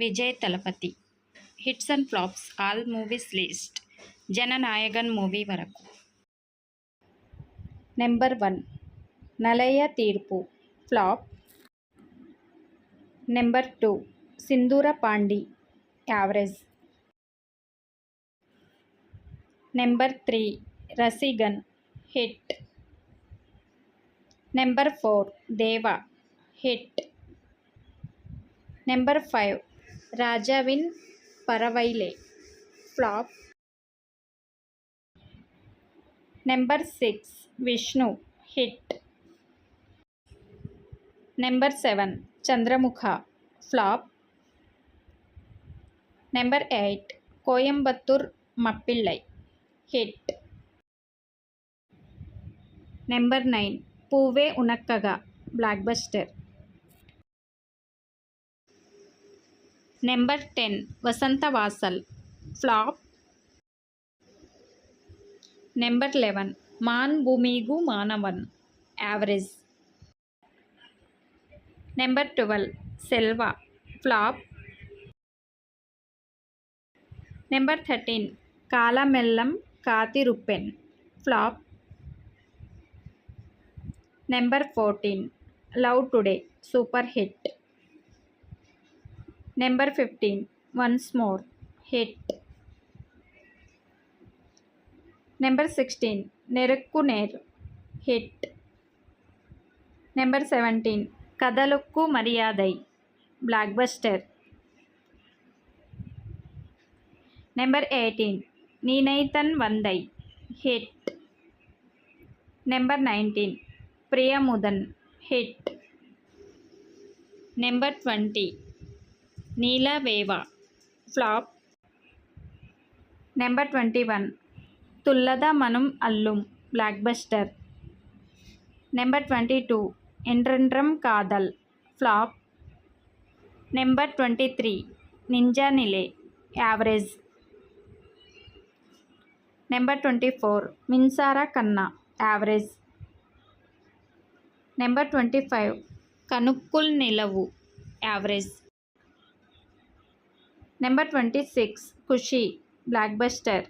Vijay Thalapathy. Hits and flops all movies list. Jananayagan movie వరకు. Number 1 Naalaiya Theerpu flop. Number 2 Sindhura Pandi average. Number 3 Rasigan hit. Number 4 Deva hit. Number 5 Rajavin Parvaiyile flop. Number 6 Vishnu hit. Number 7 Chandramukha flop. Number 8 Coimbatore Mappillai hit. Number 9 Poove Unakkaga blockbuster. Number 10 Vasanthavasal flop. Number 11 Maanbumigu Maanavan average. Number 12 Selva flop. Number 13 కాలమెల్లం కాతిరుప్పెన్ flop. Number 14 love today super hit. Number 15 once more hit. Number 16 Nerukku Ner hit. Number 17 Kadhalukku Mariyadhai blockbuster. Number 18 Ninaithen Vandhai hit. Number 19 Priyamudan hit. Number 20 Nilavevaa flop. Number 21 Thulladha Manamum Thullum blockbuster. Number 22 Endrendrum Kadhal flop. Number 23 Nenjinile average. Number 24 Minsara Kanna average. Number 25 Kannukkul Nilavu average. Number 26 Kushi blockbuster.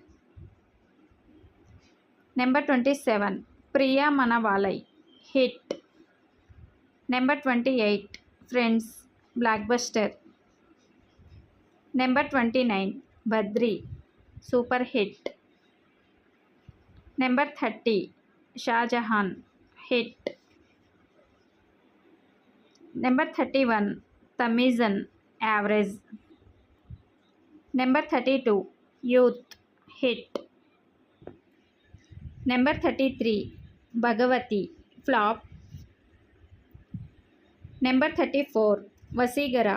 Number 27 Priyamanavale hit. Number 28 friends blockbuster. Number 29 Badri super hit. Number 30 Shahjahan hit. Number 31 Thamizhan average. Number 32 youth hit. Number 33 Bhagavathi flop. Number 34 Vaseegara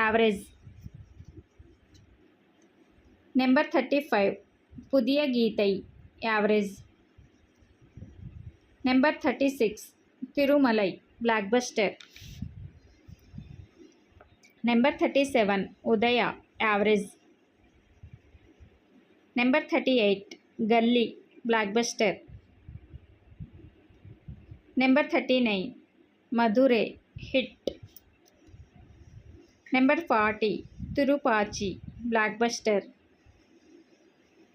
average. Number 35 Pudhiya Geethai average. Number 36 Thirumalai blockbuster. Number 37 Udhaya average. Number 38 Ghilli blockbuster. Number 39 Madhurey hit. Number 40 Thirupaachi blockbuster.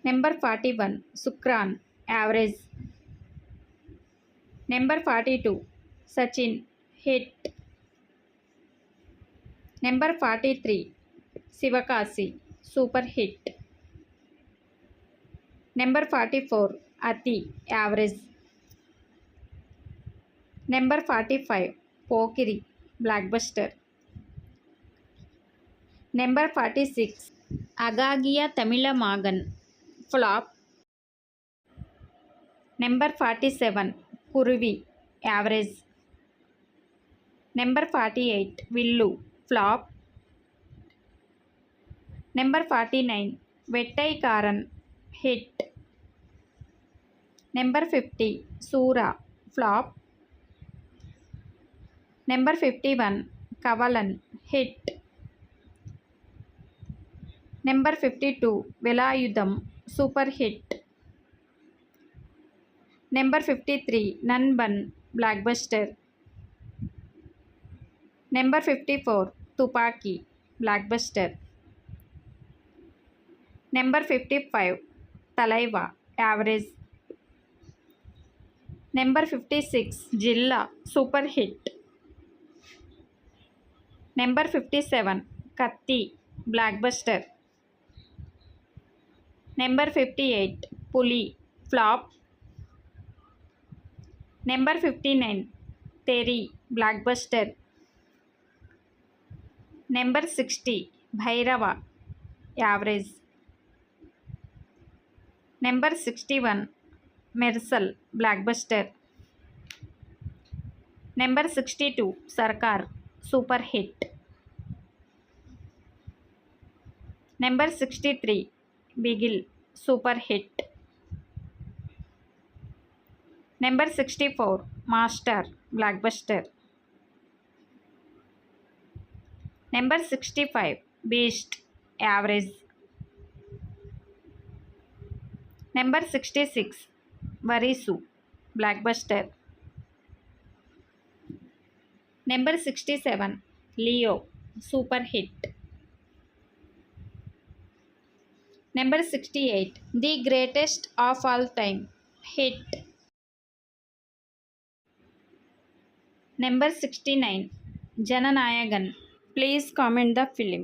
Number 41 Sukran average. Number 42 Sachin hit. Number 43 Sivakasi super hit. Number 44 Aathi average. Number 45 Pokkiri blockbuster. Number 46 Azhagiya Tamil Magan flop. Number 47 Kuruvi average. Number 48 Villu flop. Number 49 Vettaikaaran hit. Number 50 Sura flop. Number 51 Kaavalan hit. Number 52 Velayudham super hit. Number 53 Nanban blockbuster. Number 54 Thuppakki blockbuster. Number 55 Thalaivaa, average. Number 56 Jilla, super hit. Number 57 కత్తి, blockbuster. Number 58 Puli, flop. Number 59 Theri, blockbuster. Number 60 Bhairava, average. Number 61 Mersal, blockbuster. Number 62 Sarkar, super hit. Number 63 Bigil, super hit. Number 64 Master, blockbuster. Number 65 Beast, average. Number 66 Varisu, blockbuster. Number 67 Leo, super hit. Number 68 the greatest of all time, hit. Number 69 Jananayagan. Please comment the film.